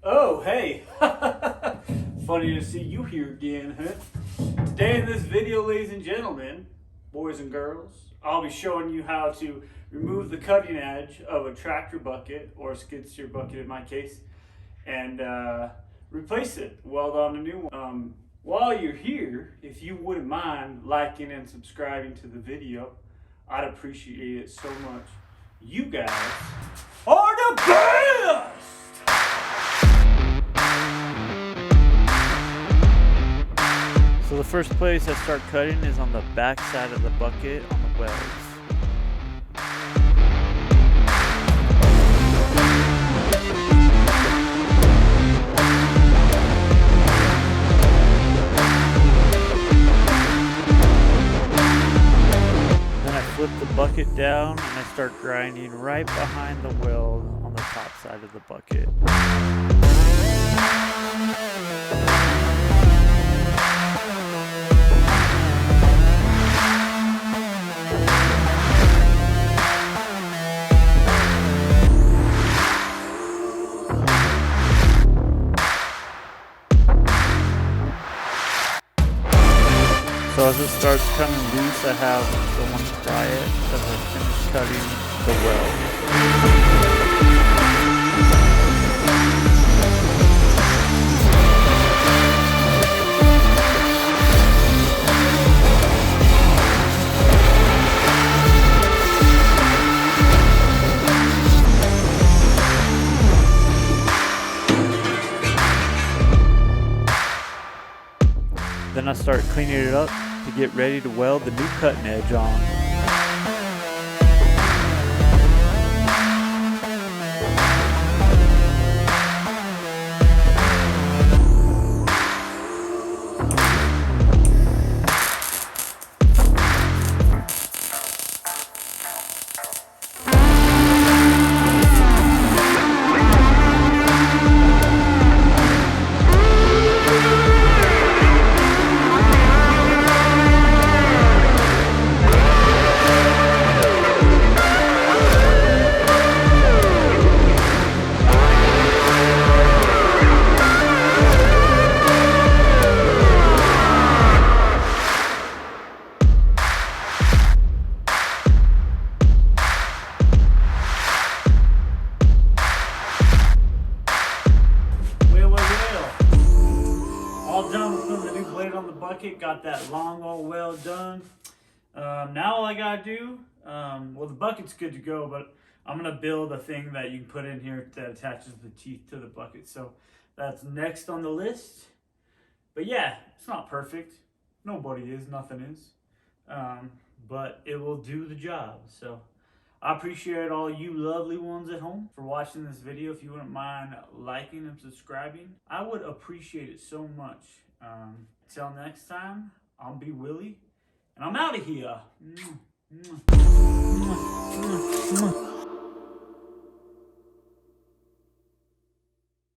Oh, hey. Funny to see you here again, huh? Today in this video, ladies and gentlemen, boys and girls, I'll be showing you how to remove the cutting edge of a tractor bucket, or a skid steer bucket in my case, and replace it, weld on a new one. While you're here, if you wouldn't mind liking and subscribing to the video, I'd appreciate it so much. You guys are the best! So the first place I start cutting is on the back side of the bucket on the welds. Then I flip the bucket down and I start grinding right behind the weld on the top side of the bucket. So as it starts coming loose, I have someone pry it as I finish cutting the weld. Then I start cleaning it up to get ready to weld the new cutting edge on. All done with putting the new blade on the bucket, got that long old weld done. Now all I gotta do, well, the bucket's good to go, but I'm gonna build a thing that you can put in here that attaches the teeth to the bucket. So that's next on the list. But yeah, it's not perfect. Nobody is, nothing is. But it will do the job. So I appreciate all you lovely ones at home for watching this video. If you wouldn't mind liking and subscribing, I would appreciate it so much. Until next time, I'll be Willie, and I'm out of here.